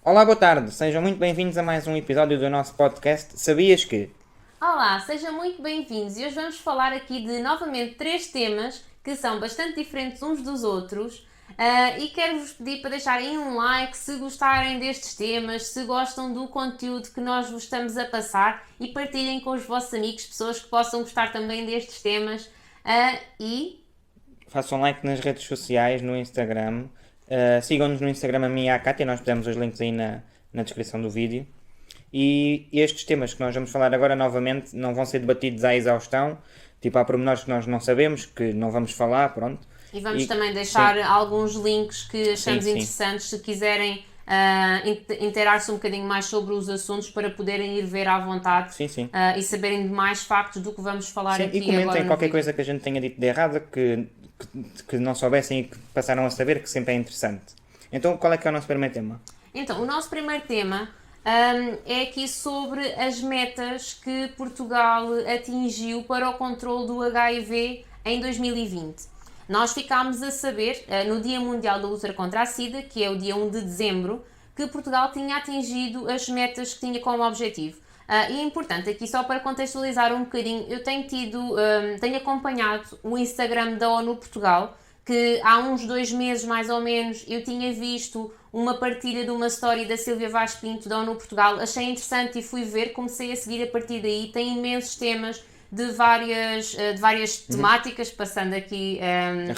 Olá, boa tarde. Sejam muito bem-vindos a mais um episódio do nosso podcast Sabias que? Olá, sejam muito bem-vindos e hoje vamos falar aqui de novamente 3 temas que são bastante diferentes uns dos outros e quero-vos pedir para deixarem um like se gostarem destes temas, se gostam do conteúdo que nós vos estamos a passar e partilhem com os vossos amigos, pessoas que possam gostar também destes temas e... Façam like nas redes sociais, no Instagram. Sigam-nos no Instagram a mim e à Cátia, nós pusemos os links aí na descrição do vídeo. E estes temas que nós vamos falar agora novamente não vão ser debatidos à exaustão, tipo há pormenores que nós não sabemos, que não vamos falar, pronto. E vamos também deixar alguns links que achamos Sim. interessantes se quiserem inteirar-se um bocadinho mais sobre os assuntos para poderem ir ver à vontade Sim. E saberem de mais factos do que vamos falar aqui E comentem agora no qualquer vídeo. coisa que a gente tenha dito de errado, que não soubessem e que passaram a saber, que sempre é interessante. Então qual é que é o nosso primeiro tema? Então, o nosso primeiro tema é aqui sobre as metas que Portugal atingiu para o controle do HIV em 2020. Nós ficámos a saber, no Dia Mundial da Luta contra a SIDA, que é o dia 1 de dezembro, que Portugal tinha atingido as metas que tinha como objetivo. E é importante aqui, só para contextualizar um bocadinho, eu tenho acompanhado o Instagram da ONU Portugal, que há uns 2 meses mais ou menos eu tinha visto uma partilha de uma story da Silvia Vaz Pinto da ONU Portugal, achei interessante e fui ver, comecei a seguir a partir daí, tem imensos temas de várias temáticas, passando aqui A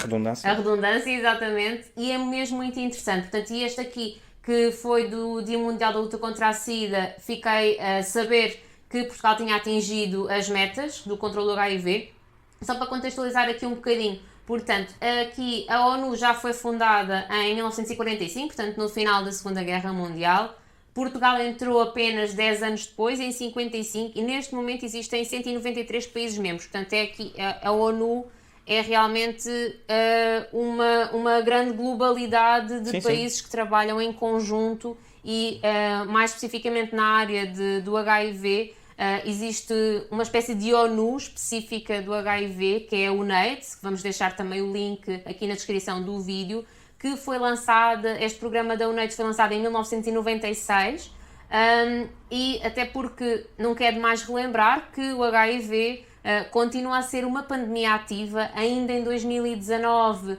a redundância, exatamente, e é mesmo muito interessante. Portanto, e este aqui, que foi do Dia Mundial da Luta contra a SIDA, fiquei a saber que Portugal tinha atingido as metas do controle do HIV. Só para contextualizar aqui um bocadinho, portanto, aqui a ONU já foi fundada em 1945, portanto, no final da Segunda Guerra Mundial. Portugal entrou apenas 10 anos depois, em 55, e neste momento existem 193 países membros. Portanto, é aqui, a ONU é realmente uma grande globalidade de países que trabalham em conjunto e, mais especificamente na área do HIV, existe uma espécie de ONU específica do HIV, que é a UNAIDS, que vamos deixar também o link aqui na descrição do vídeo, que foi lançada, este programa da UNAIDS foi lançado em 1996, e até porque não quer demais relembrar que o HIV continua a ser uma pandemia ativa. Ainda em 2019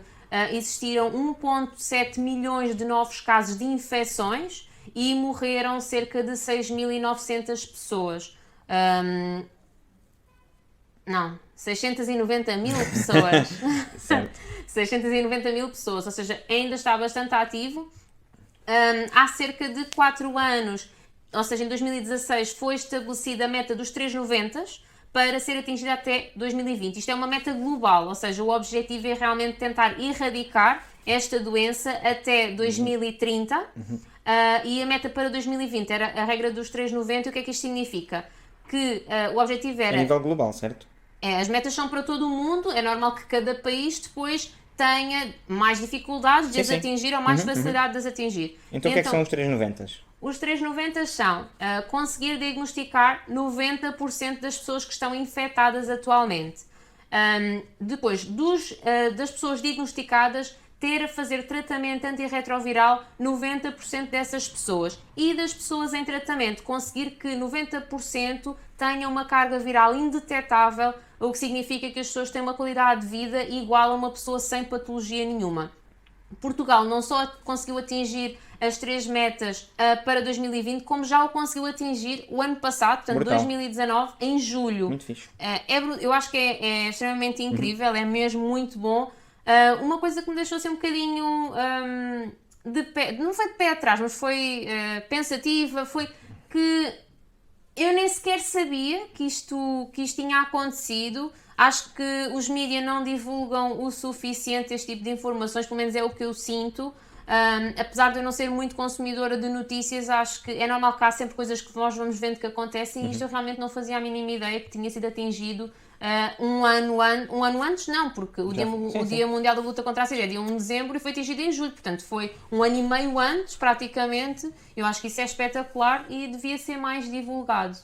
existiram 1,7 milhões de novos casos de infecções e morreram cerca de 6.900 pessoas. Não, 690 mil pessoas. Certo. 690 mil pessoas, ou seja, ainda está bastante ativo. Há cerca de 4 anos, ou seja, em 2016, foi estabelecida a meta dos 390 para ser atingida até 2020. Isto é uma meta global, ou seja, o objetivo é realmente tentar erradicar esta doença até 2030. E a meta para 2020 era a regra dos 390. E o que é que isto significa? Que o objetivo era... A nível global, certo? As metas são para todo o mundo, é normal que cada país depois tenha mais dificuldades de as atingir ou mais facilidade de as atingir. Então o que é que são os 390? Os 390 são conseguir diagnosticar 90% das pessoas que estão infectadas atualmente. Depois, das pessoas diagnosticadas, ter a fazer tratamento antirretroviral 90% dessas pessoas. E das pessoas em tratamento, conseguir que 90% tenham uma carga viral indetetável, o que significa que as pessoas têm uma qualidade de vida igual a uma pessoa sem patologia nenhuma. Portugal não só conseguiu atingir as 3 metas para 2020, como já o conseguiu atingir o ano passado, portanto, Brutal. 2019, em julho. Muito fixe. Eu acho que é extremamente incrível, é mesmo muito bom. Uma coisa que me deixou assim um bocadinho de pé, não foi de pé atrás, mas foi pensativa, foi que eu nem sequer sabia que isto tinha acontecido. Acho que os mídias não divulgam o suficiente este tipo de informações, pelo menos é o que eu sinto. Apesar de eu não ser muito consumidora de notícias, acho que é normal que há sempre coisas que nós vamos vendo que acontecem, e isto eu realmente não fazia a mínima ideia que tinha sido atingido um ano antes, não, porque o Dia Mundial da Luta contra a SIDA é dia 1 de dezembro e foi atingido em julho, portanto foi um ano e meio antes, praticamente. Eu acho que isso é espetacular e devia ser mais divulgado.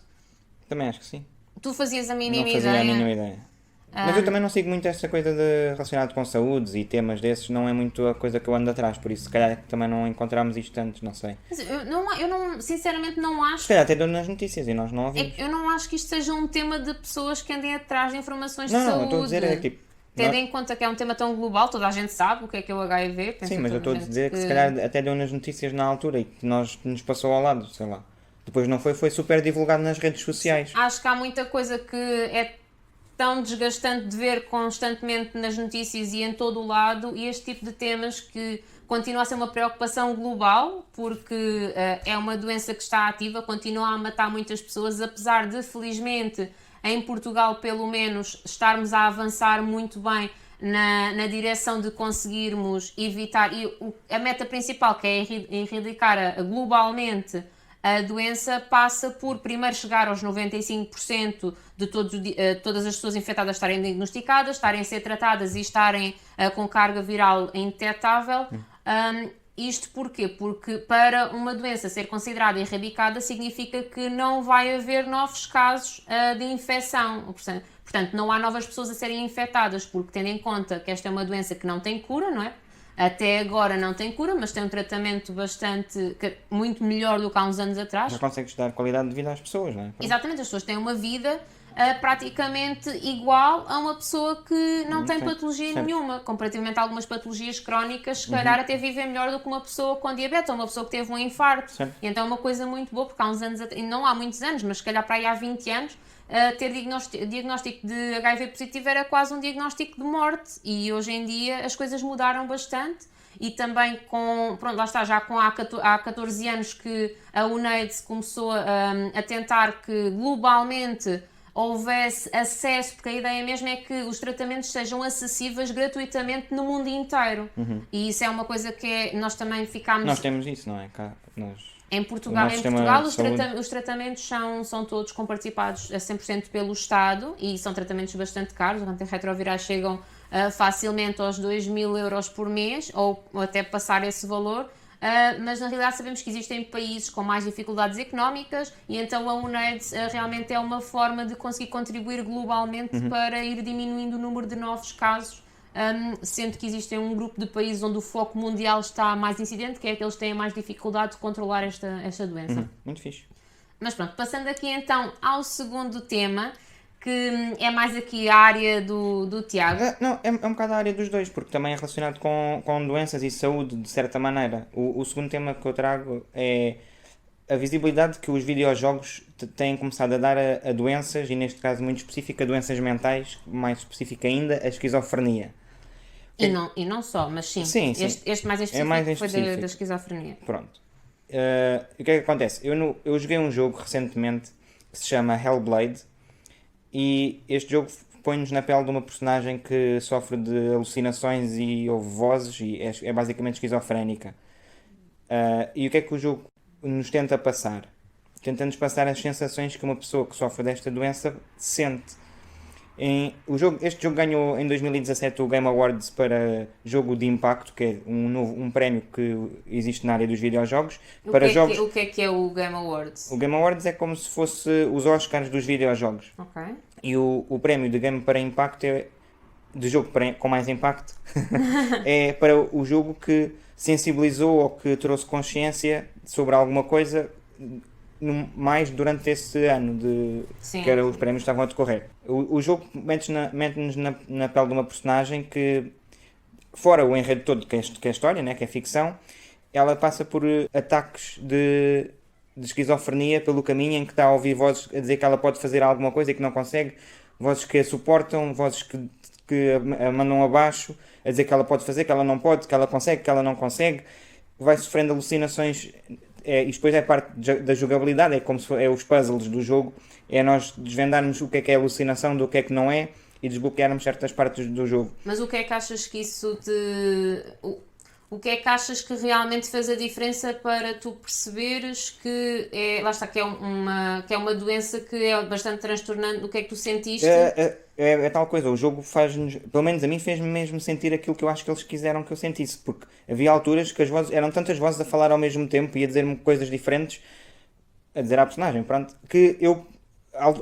Também acho que sim. Tu fazias a mínima Não fazia ideia? a mínima ideia. Mas eu também não sigo muito esta coisa de relacionado com saúdes e temas desses, não é muito a coisa que eu ando atrás, por isso se calhar também não encontramos isto antes, não sei. Mas sinceramente não acho. Se calhar até deu nas notícias e nós não ouvimos. Eu não acho que isto seja um tema de pessoas que andem atrás de informações de Não, saúde. eu estou a dizer é tipo. Tendo em conta que é um tema tão global, toda a gente sabe o que é o HIV. Sim, mas eu estou a dizer que se calhar até deu nas notícias na altura e que nos passou ao lado, sei lá. Depois não foi super divulgado nas redes sociais. Acho que há muita coisa que é tão desgastante de ver constantemente nas notícias e em todo o lado, e este tipo de temas que continua a ser uma preocupação global, porque é uma doença que está ativa, continua a matar muitas pessoas, apesar de, felizmente, em Portugal, pelo menos, estarmos a avançar muito bem na direção de conseguirmos evitar, e a meta principal, que é erradicar globalmente a doença, passa por primeiro chegar aos 95% de todas as pessoas infectadas estarem diagnosticadas, estarem a ser tratadas e estarem com carga viral indetetável. Isto porquê? Porque para uma doença ser considerada erradicada significa que não vai haver novos casos de infecção. Portanto, não há novas pessoas a serem infectadas, porque tendo em conta que esta é uma doença que não tem cura, não é? Até agora não tem cura, mas tem um tratamento muito melhor do que há uns anos atrás. Já consegues dar qualidade de vida às pessoas, não é? Exatamente, as pessoas têm uma vida praticamente igual a uma pessoa que não tem patologia nenhuma. Comparativamente a algumas patologias crónicas, se calhar até vivem melhor do que uma pessoa com diabetes ou uma pessoa que teve um infarto. Certo. E então é uma coisa muito boa, porque há uns anos, e não há muitos anos, mas se calhar para aí há 20 anos, ter diagnóstico de HIV positivo era quase um diagnóstico de morte, e hoje em dia as coisas mudaram bastante. E também lá está, já há 14 anos que a UNAIDS começou a tentar que globalmente houvesse acesso, porque a ideia mesmo é que os tratamentos sejam acessíveis gratuitamente no mundo inteiro. E isso é uma coisa que nós também ficámos... Nós temos isso, não é? Em Portugal, os tratamentos são todos comparticipados a 100% pelo Estado, e são tratamentos bastante caros. Os antirretrovirais chegam facilmente aos 2.000 euros por mês, ou até passar esse valor. Mas na realidade sabemos que existem países com mais dificuldades económicas, e então a UNAIDS realmente é uma forma de conseguir contribuir globalmente para ir diminuindo o número de novos casos, sendo que existe um grupo de países onde o foco mundial está mais incidente, que é aqueles que têm mais dificuldade de controlar esta doença. Muito fixe. Mas pronto, passando aqui então ao segundo tema, que é mais aqui a área do Tiago. Não, é um bocado a área dos dois, porque também é relacionado com doenças e saúde, de certa maneira. O segundo tema que eu trago é a visibilidade que os videojogos têm começado a dar a doenças, e neste caso muito específico a doenças mentais, mais específica ainda, a esquizofrenia. E não só, mas sim. Este mais específico foi da esquizofrenia. Pronto. O que é que acontece? Eu joguei um jogo recentemente que se chama Hellblade, e este jogo põe-nos na pele de uma personagem que sofre de alucinações e ouve vozes, e é basicamente esquizofrénica. E o que é que o jogo nos tenta passar? Tenta-nos passar as sensações que uma pessoa que sofre desta doença sente. Este jogo ganhou em 2017 o Game Awards para jogo de impacto, que é um prémio que existe na área dos videojogos. O que é o Game Awards? O Game Awards é como se fosse os Oscars dos videojogos. Ok. E o prémio de Game para Impacto de jogo com mais impacto é para o jogo que sensibilizou ou que trouxe consciência sobre alguma coisa mais durante esse ano que os prémios estavam a decorrer. O jogo mete-nos na pele de uma personagem que, fora o enredo todo que é a história, né, que é ficção, ela passa por ataques de esquizofrenia pelo caminho, em que está a ouvir vozes a dizer que ela pode fazer alguma coisa e que não consegue, vozes que a suportam, vozes que a mandam abaixo, a dizer que ela pode fazer, que ela não pode, que ela consegue, que ela não consegue, vai sofrendo alucinações. E depois é parte da jogabilidade, é como se é os puzzles do jogo, é nós desvendarmos o que é alucinação do que é que não é, e desbloquearmos certas partes do jogo. Mas o que é que achas que isso o que é que achas que realmente fez a diferença para tu perceberes que lá está, que é uma doença que é bastante transtornante? O que é que tu sentiste? É tal coisa, o jogo faz-nos, pelo menos a mim, fez-me mesmo sentir aquilo que eu acho que eles quiseram que eu sentisse, porque havia alturas que as vozes, eram tantas vozes a falar ao mesmo tempo e a dizer-me coisas diferentes, a dizer à personagem, pronto, que eu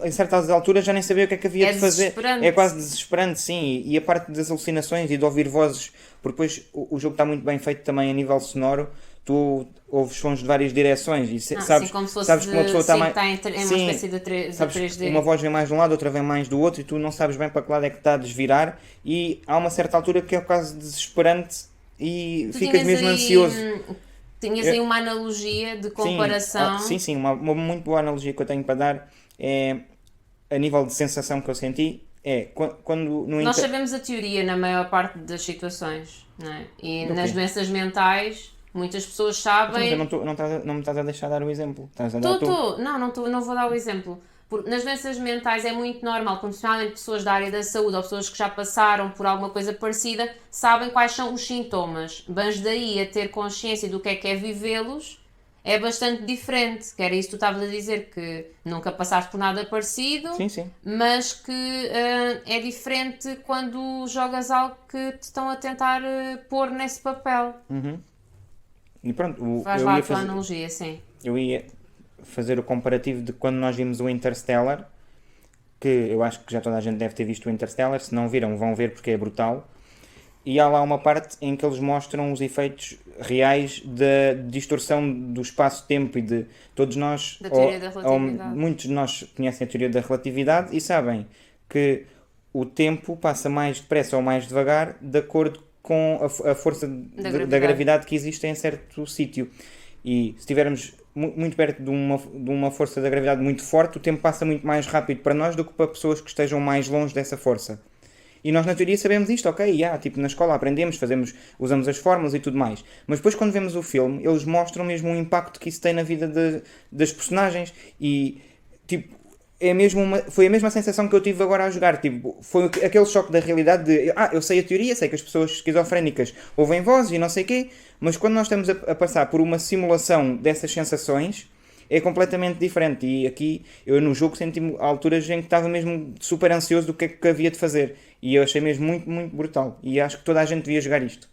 em certas alturas já nem sabia o que é que havia É de fazer. desesperante. É quase desesperante, sim. E a parte das alucinações e de ouvir vozes, porque depois o jogo está muito bem feito também a nível sonoro. Tu ouves sons de várias direções e sabes, Assim como se fosse sabes que uma pessoa está sim, mais. está em uma Sim, espécie de, de sabes 3D. uma voz vem mais de um lado, outra vem mais do outro e tu não sabes bem para que lado é que está a desvirar. E há uma certa altura que é quase desesperante e Tu ficas tinhas mesmo aí, ansioso. tinhas aí uma analogia de Sim, comparação. sim, uma muito boa analogia que eu tenho para dar é a nível de sensação que eu senti. É quando no Nós sabemos a teoria na maior parte das situações, não é? E Do nas quê? doenças mentais, muitas pessoas Então, mas eu sabem. não me estás a deixar dar o exemplo. Estás a dar tu. Não vou dar o exemplo. Porque nas doenças mentais é muito normal, principalmente pessoas da área da saúde ou pessoas que já passaram por alguma coisa parecida, sabem quais são os sintomas. Mas daí a ter consciência do que é vivê-los é bastante diferente. Que era isso que tu estavas a dizer, que nunca passaste por nada parecido, Sim, sim. mas que é diferente quando jogas algo que te estão a tentar pôr nesse papel. E pronto, Faz lá a tua analogia, sim. eu ia fazer o comparativo de quando nós vimos o Interstellar, que eu acho que já toda a gente deve ter visto o Interstellar, se não viram vão ver porque é brutal. E há lá uma parte em que eles mostram os efeitos reais da distorção do espaço-tempo e de todos nós, Da teoria da relatividade. muitos de nós conhecem a teoria da relatividade e sabem que o tempo passa mais depressa ou mais devagar de acordo com a força da gravidade que existe em certo sítio. E se estivermos muito perto de uma força da gravidade muito forte, o tempo passa muito mais rápido para nós do que para pessoas que estejam mais longe dessa força. E nós na teoria sabemos isto, ok, tipo na escola aprendemos, usamos as fórmulas e tudo mais. Mas depois quando vemos o filme, eles mostram mesmo o impacto que isso tem na vida das personagens e tipo, foi a mesma sensação que eu tive agora a jogar, tipo, foi aquele choque da realidade de, eu sei a teoria, sei que as pessoas esquizofrénicas ouvem vozes e não sei o quê, mas quando nós estamos a passar por uma simulação dessas sensações, é completamente diferente. E aqui, eu no jogo senti-me a alturas em que estava mesmo super ansioso do que é que havia de fazer. E eu achei mesmo muito, muito brutal. E acho que toda a gente devia jogar isto.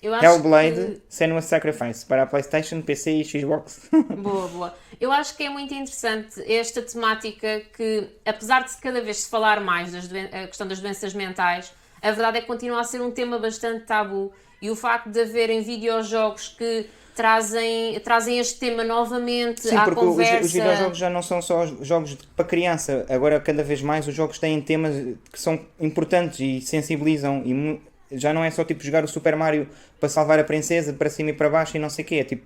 Eu acho Hellblade Senua's Sacrifice para a PlayStation, PC e Xbox. Boa. Eu acho que é muito interessante esta temática que, apesar de cada vez se falar mais a questão das doenças mentais, a verdade é que continua a ser um tema bastante tabu. E o facto de haverem videojogos que trazem este tema novamente Sim, à porque conversa. os videojogos já não são só jogos para criança. Agora, cada vez mais, os jogos têm temas que são importantes e sensibilizam. E já não é só tipo jogar o Super Mario para salvar a princesa para cima e para baixo e não sei o quê. É tipo.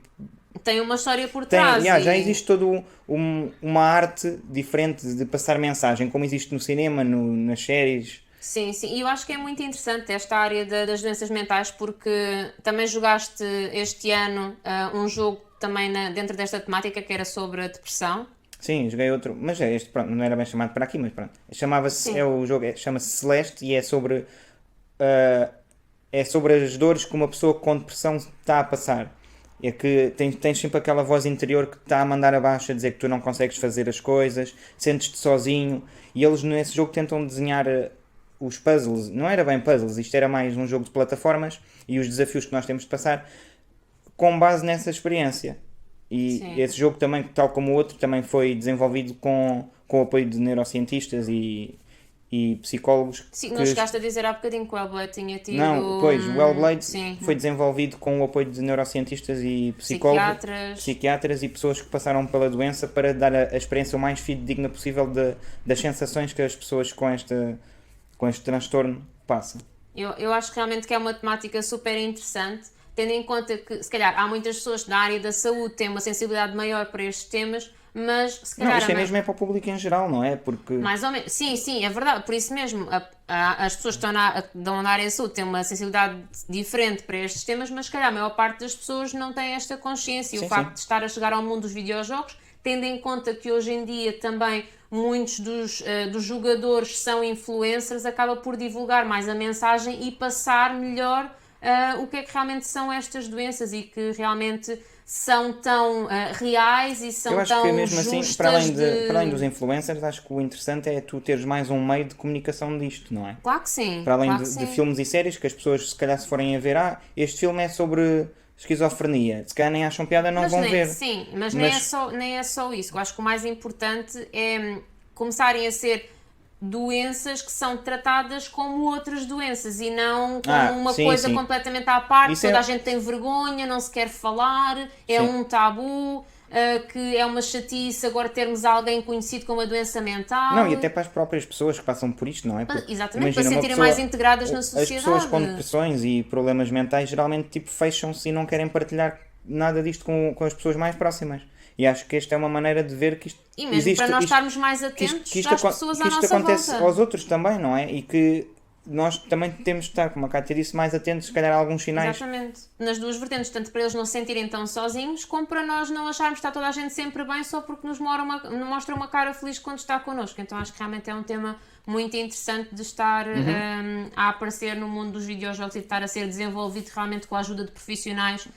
Tem uma história por trás. Já existe toda uma arte diferente de passar mensagem, como existe no cinema, nas séries. Sim, e eu acho que é muito interessante esta área das doenças mentais porque também jogaste este ano um jogo também dentro desta temática que era sobre a depressão. Sim, joguei outro, mas este pronto, não era bem chamado para aqui, mas pronto. O jogo chama-se Celeste e é sobre as dores que uma pessoa com depressão está a passar. É que tens sempre aquela voz interior que te está a mandar abaixo, a dizer que tu não consegues fazer as coisas, sentes-te sozinho, e eles nesse jogo tentam desenhar os puzzles, não era bem puzzles, isto era mais um jogo de plataformas e os desafios que nós temos de passar com base nessa experiência. E Sim. esse jogo também, tal como o outro, também foi desenvolvido com o apoio de neurocientistas e psicólogos. Sim, não chegaste a dizer há bocadinho que o Hellblade tinha tido... Não, pois, o Hellblade sim, foi desenvolvido com o apoio de neurocientistas e psicólogos, psiquiatras e pessoas que passaram pela doença para dar a experiência o mais fidedigna possível das sensações que as pessoas com este transtorno passam. Eu acho realmente que é uma temática super interessante, tendo em conta que, se calhar, há muitas pessoas da área da saúde que têm uma sensibilidade maior para estes temas, mas se calhar... Não, isto é mesmo para o público em geral, não é? Porque... Mais ou menos. Sim, é verdade. Por isso mesmo, as pessoas que estão na área da saúde têm uma sensibilidade diferente para estes temas, mas se calhar a maior parte das pessoas não tem esta consciência. E o facto de estar a chegar ao mundo dos videojogos, tendo em conta que hoje em dia também muitos dos jogadores são influencers, acaba por divulgar mais a mensagem e passar melhor o que é que realmente são estas doenças e que realmente são tão reais e são tão justas. Eu acho que mesmo assim, para além dos influencers, acho que o interessante é tu teres mais um meio de comunicação disto, não é? Claro que sim. Para além de filmes e séries, que as pessoas se calhar se forem a ver, este filme é sobre esquizofrenia, se calhar nem acham piada, não vão ver. Sim, mas nem é só isso. Eu acho que o mais importante é começarem a ser doenças que são tratadas como outras doenças e não como uma sim, coisa sim. completamente à parte. Isso Toda é- a gente tem vergonha, não se quer falar, é Sim. um tabu, que é uma chatice agora termos alguém conhecido com uma doença mental. Não, e até para as próprias pessoas que passam por isto, não é? Porque, Exatamente, para se imagina, uma sentirem pessoa- mais integradas na As pessoas com sociedade. depressões e problemas mentais geralmente tipo, fecham-se e não querem partilhar nada disto com as pessoas mais próximas. E acho que esta é uma maneira de ver que isto E mesmo existe, para nós isto- estarmos mais atentos às pessoas à que isto nossa acontece volta. aos outros também, não é? E que nós também temos de estar, como a Cátia disse, mais atentos, se calhar, a alguns sinais. Exatamente. Nas duas vertentes, tanto para eles não se sentirem tão sozinhos, como para nós não acharmos que está toda a gente sempre bem só porque nos mostra uma cara feliz quando está connosco. Então acho que realmente é um tema muito interessante de estar a aparecer no mundo dos videojogos e de estar a ser desenvolvido realmente com a ajuda de profissionais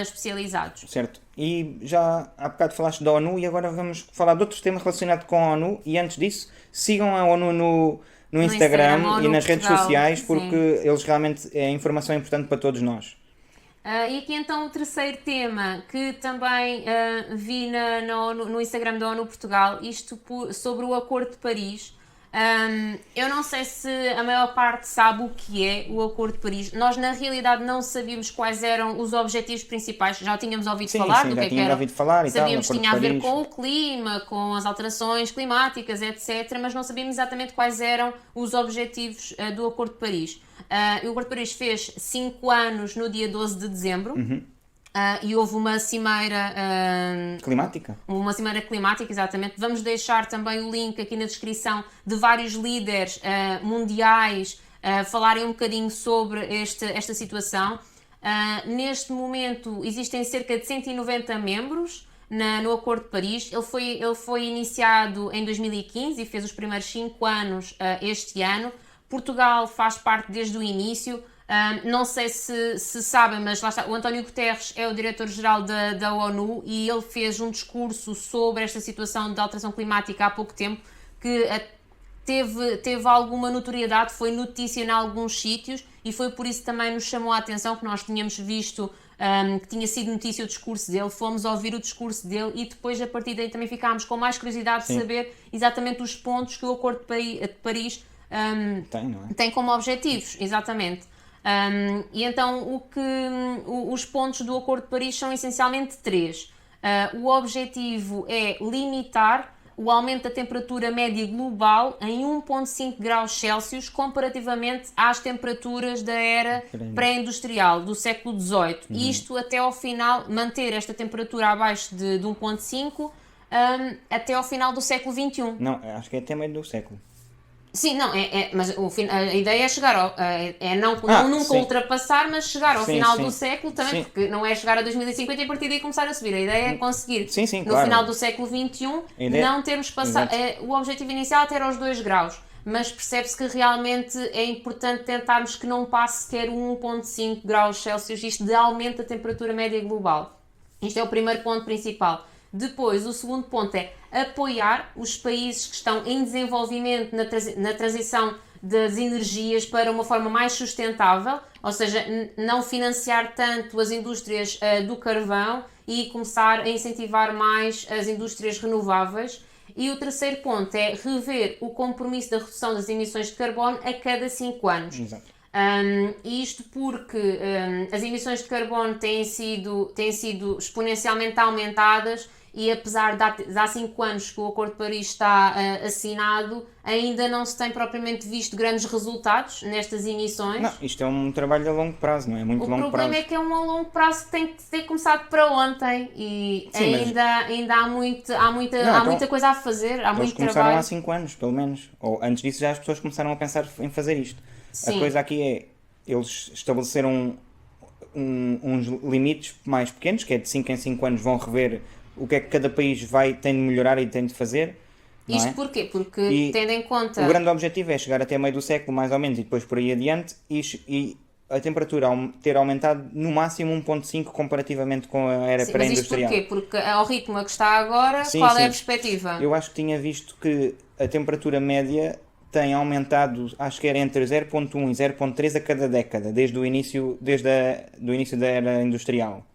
especializados. Certo. E já há bocado falaste da ONU e agora vamos falar de outro tema relacionado com a ONU. E antes disso, sigam a ONU no Instagram Instagram, e ONU nas redes Portugal, sociais sim. porque eles realmente é informação importante para todos nós. E aqui então o terceiro tema que também vi no Instagram da ONU Portugal, isto sobre o Acordo de Paris. Eu não sei se a maior parte sabe o que é o Acordo de Paris. Nós na realidade não sabíamos quais eram os objetivos principais, já tínhamos ouvido falar do que já é que tínhamos era. ouvido falar e tal, Sabíamos que Acordo tinha a de ver Paris. com o clima, com as alterações climáticas, etc. Mas não sabíamos exatamente quais eram os objetivos do Acordo de Paris. O Acordo de Paris fez 5 anos no dia 12 de dezembro. E houve uma cimeira Climática? uma cimeira climática, exatamente. Vamos deixar também o link aqui na descrição de vários líderes mundiais falarem um bocadinho sobre esta situação. Neste momento existem cerca de 190 membros no Acordo de Paris. Ele foi iniciado em 2015 e fez os primeiros 5 anos este ano. Portugal faz parte desde o início. Não sei se sabem, mas lá está, o António Guterres é o diretor-geral da ONU e ele fez um discurso sobre esta situação de alteração climática há pouco tempo que teve alguma notoriedade, foi notícia em alguns sítios e foi por isso também nos chamou a atenção que nós tínhamos visto que tinha sido notícia o discurso dele, fomos ouvir o discurso dele e depois a partir daí também ficámos com mais curiosidade de saber exatamente os pontos que o Acordo de Paris tem como objetivos, exatamente. E então os pontos do Acordo de Paris são essencialmente 3. O objetivo é limitar o aumento da temperatura média global em 1,5 graus Celsius comparativamente às temperaturas da era pré-industrial do século XVIII. Isto até ao final, manter esta temperatura abaixo de 1,5 até ao final do século XXI. Não, acho que é até meio do século. Sim, não, mas a ideia é chegar nunca sim. ultrapassar, mas chegar ao Sim, final sim. do século também, Sim. porque não é chegar a 2050 e a partir daí começar a subir. A ideia é conseguir, Sim, no claro. final do século XXI, não termos passado. O objetivo inicial até era os 2 graus, mas percebe-se que realmente é importante tentarmos que não passe sequer 1,5 graus Celsius, isto de aumento da temperatura média global. Isto é o primeiro ponto principal. Depois, o segundo ponto é apoiar os países que estão em desenvolvimento na transição das energias para uma forma mais sustentável, ou seja, não financiar tanto as indústrias do carvão e começar a incentivar mais as indústrias renováveis. E o terceiro ponto é rever o compromisso da redução das emissões de carbono a cada 5 anos. Exato. Isto porque as emissões de carbono têm sido exponencialmente aumentadas e apesar de há 5 anos que o Acordo de Paris está assinado, ainda não se tem propriamente visto grandes resultados nestas emissões. Não, isto é um trabalho a longo prazo, não é? Muito O longo problema prazo. é que é um a longo prazo que tem que ter começado para ontem e Sim, ainda há muita então, coisa a fazer, há Eles muito começaram trabalho. há 5 anos, pelo menos. Ou antes disso já as pessoas começaram a pensar em fazer isto. Sim. A coisa aqui é, eles estabeleceram uns limites mais pequenos, que é de 5 em 5 anos vão rever o que é que cada país tem de melhorar e tem de fazer. Não Isto é? porquê? Porque E tendo em conta... O grande objetivo é chegar até meio do século, mais ou menos, e depois por aí adiante, e a temperatura ter aumentado no máximo 1,5 comparativamente com a era Sim, mas isto pré-industrial. porquê? Porque ao ritmo a que está agora, Sim, qual é a sim. perspectiva? Eu acho que tinha visto que a temperatura média tem aumentado, acho que era entre 0,1 e 0,3 a cada década, desde o início da era industrial.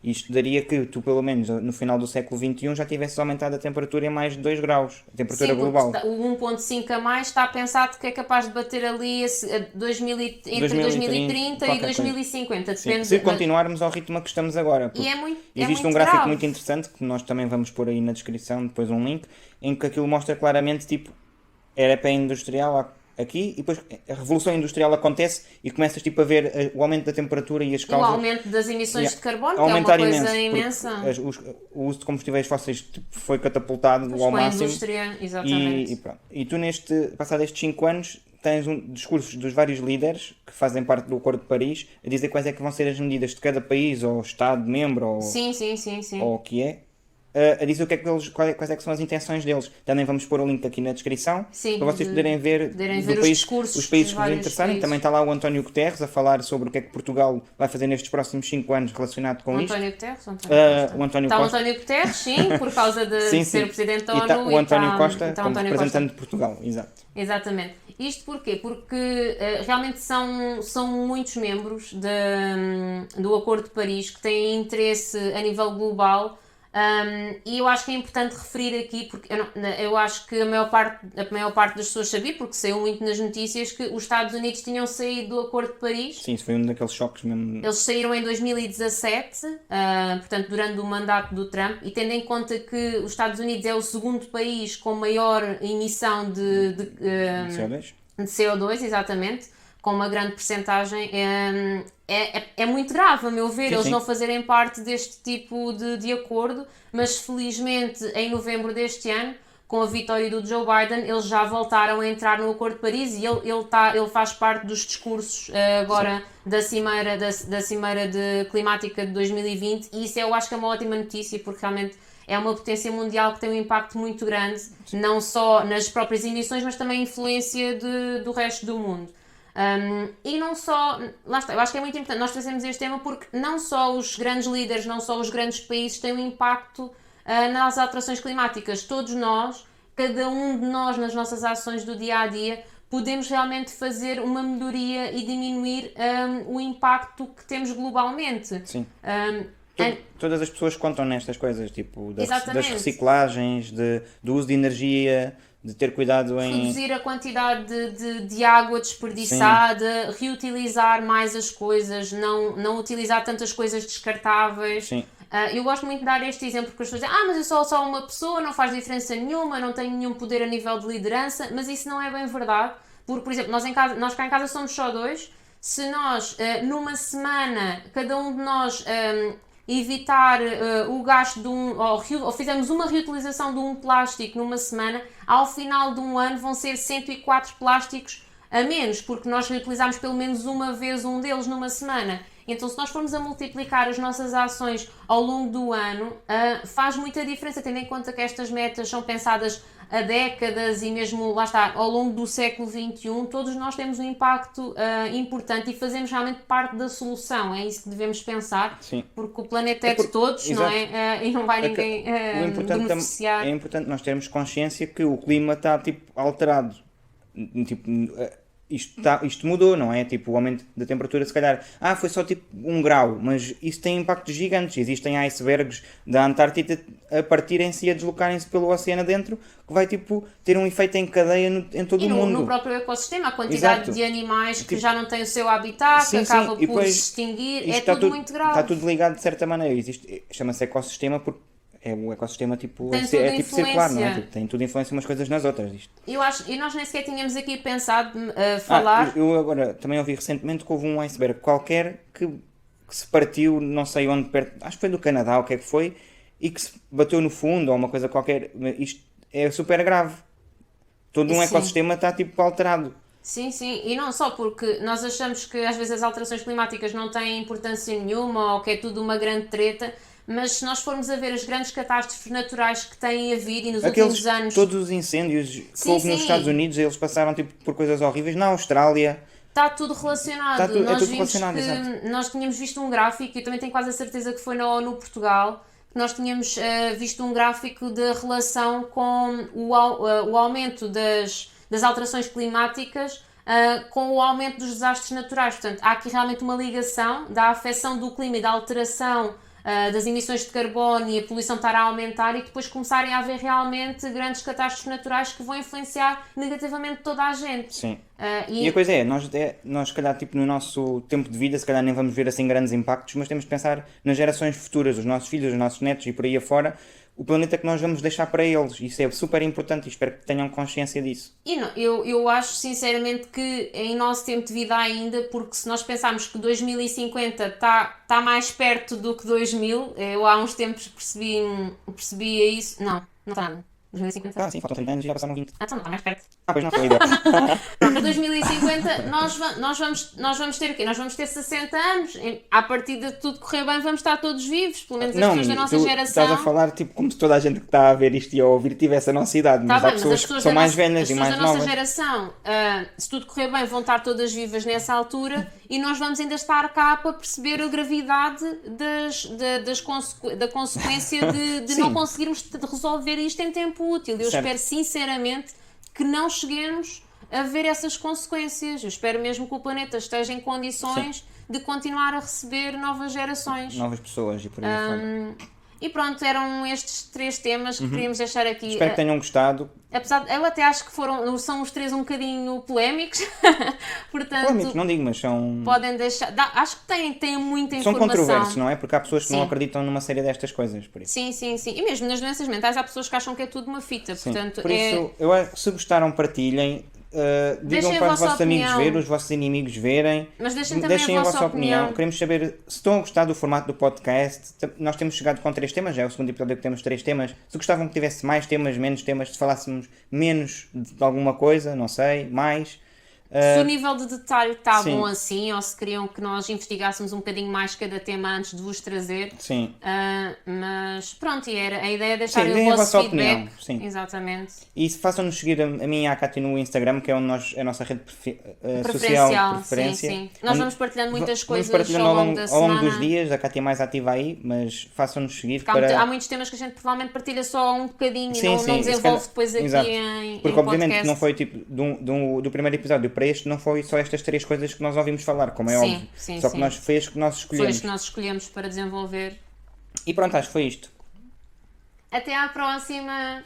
Isto daria que tu, pelo menos no final do século XXI, já tivesses aumentado a temperatura em mais de 2 graus, a temperatura Sim, global. porque o 1.5 a mais está pensado que é capaz de bater ali entre 2030 e 2050. Sim. Depende Se continuarmos ao ritmo a que estamos agora. E é muito, Existe um gráfico muito interessante, que nós também vamos pôr aí na descrição, depois um link, em que aquilo mostra claramente, tipo, era para industrial aqui, e depois a revolução industrial acontece e começas tipo a ver o aumento da temperatura e as causas. O aumento das emissões de carbono, que é uma aumentar coisa imenso, imensa. O uso de combustíveis fósseis tipo, foi catapultado ao Com a máximo. indústria, exatamente. E tu, passado estes 5 anos, tens discursos dos vários líderes que fazem parte do Acordo de Paris a dizer quais é que vão ser as medidas de cada país ou Estado-membro ou o que é. A dizer quais é que são as intenções deles. Também vamos pôr o link aqui na descrição para vocês poderem ver, os países que vos interessarem. Também está lá o António Guterres a falar sobre o que é que Portugal vai fazer nestes próximos 5 anos relacionado com isto. António Guterres? O António está Costa. o António Guterres, sim, por causa de ser Presidente da ONU. O António Costa como representante de Portugal, exato. Exatamente. Isto porquê? Porque realmente são muitos membros do Acordo de Paris que têm interesse a nível global. E eu acho que é importante referir aqui, porque eu acho que a maior parte das pessoas sabia, porque saiu muito nas notícias, que os Estados Unidos tinham saído do Acordo de Paris. Sim, isso foi um daqueles choques mesmo. Eles saíram em 2017, portanto durante o mandato do Trump, e tendo em conta que os Estados Unidos é o segundo país com maior emissão de CO2? De CO2, exatamente, com uma grande percentagem, é muito grave, a meu ver, eles não fazerem parte deste tipo de acordo, mas felizmente em novembro deste ano, com a vitória do Joe Biden, eles já voltaram a entrar no Acordo de Paris e ele faz parte dos discursos agora da Cimeira Climática de 2020, e isso eu acho que é uma ótima notícia, porque realmente é uma potência mundial que tem um impacto muito grande, não só nas próprias emissões, mas também a influência do resto do mundo. E não só, lá está, eu acho que é muito importante nós trazemos este tema porque não só os grandes líderes, não só os grandes países têm um impacto nas alterações climáticas, todos nós, cada um de nós nas nossas ações do dia a dia, podemos realmente fazer uma melhoria e diminuir o impacto que temos globalmente. Sim. Todas as pessoas contam nestas coisas, tipo das reciclagens, do uso de energia, de ter cuidado em reduzir a quantidade de água desperdiçada, reutilizar mais as coisas, não utilizar tantas coisas descartáveis. Sim. Eu gosto muito de dar este exemplo porque as pessoas dizem, mas eu sou só uma pessoa, não faz diferença nenhuma, não tenho nenhum poder a nível de liderança, mas isso não é bem verdade, porque, por exemplo, nós cá em casa somos só 2, se nós, numa semana, cada um de nós evitar o gasto de ou fizermos uma reutilização de um plástico numa semana, ao final de um ano vão ser 104 plásticos a menos, porque nós reutilizámos pelo menos uma vez um deles numa semana. Então, se nós formos a multiplicar as nossas ações ao longo do ano, faz muita diferença, tendo em conta que estas metas são pensadas há décadas e mesmo, lá está, ao longo do século XXI, todos nós temos um impacto importante e fazemos realmente parte da solução. É isso que devemos pensar. Sim. Porque o planeta é de todos, exato. Não é? E não vai ninguém beneficiar. É importante nós termos consciência que o clima está tipo alterado. Tipo, isto mudou, não é? Tipo, o aumento da temperatura, se calhar, foi só tipo 1 grau, mas isso tem impactos gigantes. Existem icebergs da Antártida a partirem-se e a deslocarem-se pelo oceano adentro, que vai tipo ter um efeito em cadeia em todo o mundo. No próprio ecossistema, a quantidade Exato. de animais que já não têm o seu habitat, que acaba por se extinguir, é tudo muito grave. Está tudo ligado de certa maneira. Chama-se ecossistema porque o ecossistema tipo, tem tipo circular, não é? Tipo, tem tudo influência umas coisas nas outras. E nós nem sequer tínhamos aqui pensado falar. Eu agora também ouvi recentemente que houve um iceberg qualquer que se partiu, não sei onde, perto, acho que foi do Canadá, o que é que foi, e que se bateu no fundo ou uma coisa qualquer. Isto é super grave. Todo um ecossistema está tipo alterado. Sim, e não só porque nós achamos que às vezes as alterações climáticas não têm importância nenhuma ou que é tudo uma grande treta. Mas se nós formos a ver as grandes catástrofes naturais que têm havido e nos últimos anos... Todos os incêndios que houve nos Estados Unidos, eles passaram tipo, por coisas horríveis. Na Austrália... Está tudo relacionado. É tudo relacionado, exato. Nós tínhamos visto um gráfico, e eu também tenho quase a certeza que foi na ONU Portugal, que nós tínhamos visto um gráfico da relação com o aumento das alterações climáticas com o aumento dos desastres naturais. Portanto, há aqui realmente uma ligação da afecção do clima e da alteração das emissões de carbono e a poluição estar a aumentar e depois começarem a haver realmente grandes catástrofes naturais que vão influenciar negativamente toda a gente. Sim. E a coisa é, nós se calhar tipo, no nosso tempo de vida, se calhar nem vamos ver assim grandes impactos, mas temos de pensar nas gerações futuras, os nossos filhos, os nossos netos e por aí afora, o planeta que nós vamos deixar para eles. Isso é super importante e espero que tenham consciência disso. E não, eu acho sinceramente que em nosso tempo de vida ainda, porque se nós pensarmos que 2050 está mais perto do que 2000, eu há uns tempos percebia isso. Não está nada. 2050. Sim, faltam 30 anos e já passaram 20. Então não está mais perto. Pois não, foi a ideia. Para 2050 nós vamos ter o quê? Nós vamos ter 60 anos. À partida de tudo correr bem, vamos estar todos vivos, pelo menos as pessoas da nossa geração. Estás a falar tipo como se toda a gente que está a ver isto e a ouvir tivesse a nossa idade, mas há pessoas que são mais velhas e mais novas. As pessoas da nossa geração, se tudo correr bem, vão estar todas vivas nessa altura e nós vamos ainda estar cá para perceber a gravidade da consequência de não conseguirmos resolver isto em tempo útil. Eu espero sinceramente que não cheguemos a ver essas consequências. Eu espero mesmo que o planeta esteja em condições de continuar a receber novas gerações. Novas pessoas e por aí fora. E pronto, eram estes 3 temas que queríamos deixar aqui. Espero que tenham gostado. Apesar de, eu até acho que são os 3 um bocadinho polémicos. Portanto, polémicos, não digo, mas são... podem deixar... acho que têm muita informação. São controversos, não é? Porque há pessoas que não acreditam numa série destas coisas. Por isso. Sim. E mesmo nas doenças mentais há pessoas que acham que é tudo uma fita. Portanto, por isso, se gostaram, partilhem. Digam para os vossos amigos verem, os vossos inimigos verem. Mas deixem também a vossa opinião. Queremos saber se estão a gostar do formato do podcast. Nós temos chegado com 3 temas, já é o segundo episódio que temos 3 temas. Se gostavam que tivesse mais temas, menos temas, se falássemos menos de alguma coisa, não sei, mais. Se o nível de detalhe está bom assim, ou se queriam que nós investigássemos um bocadinho mais cada tema antes de vos trazer. Sim. Mas pronto, a ideia é deixar o vosso feedback. Opinião. Sim. Exatamente. E façam-nos seguir a mim e a Cátia no Instagram, que é onde a nossa rede social de preferência. Sim. Nós vamos partilhando muitas coisas partilhando ao longo da semana. Ao longo dos dias, a Cátia é mais ativa aí, mas façam-nos seguir. Há muitos temas que a gente provavelmente partilha só um bocadinho e não desenvolve depois aqui em porque obviamente que não foi tipo do primeiro episódio para este, não foi só estas 3 coisas que nós ouvimos falar, como é óbvio. Só que foi as que nós escolhemos. Foi as que nós escolhemos para desenvolver. E pronto, acho que foi isto. Até à próxima!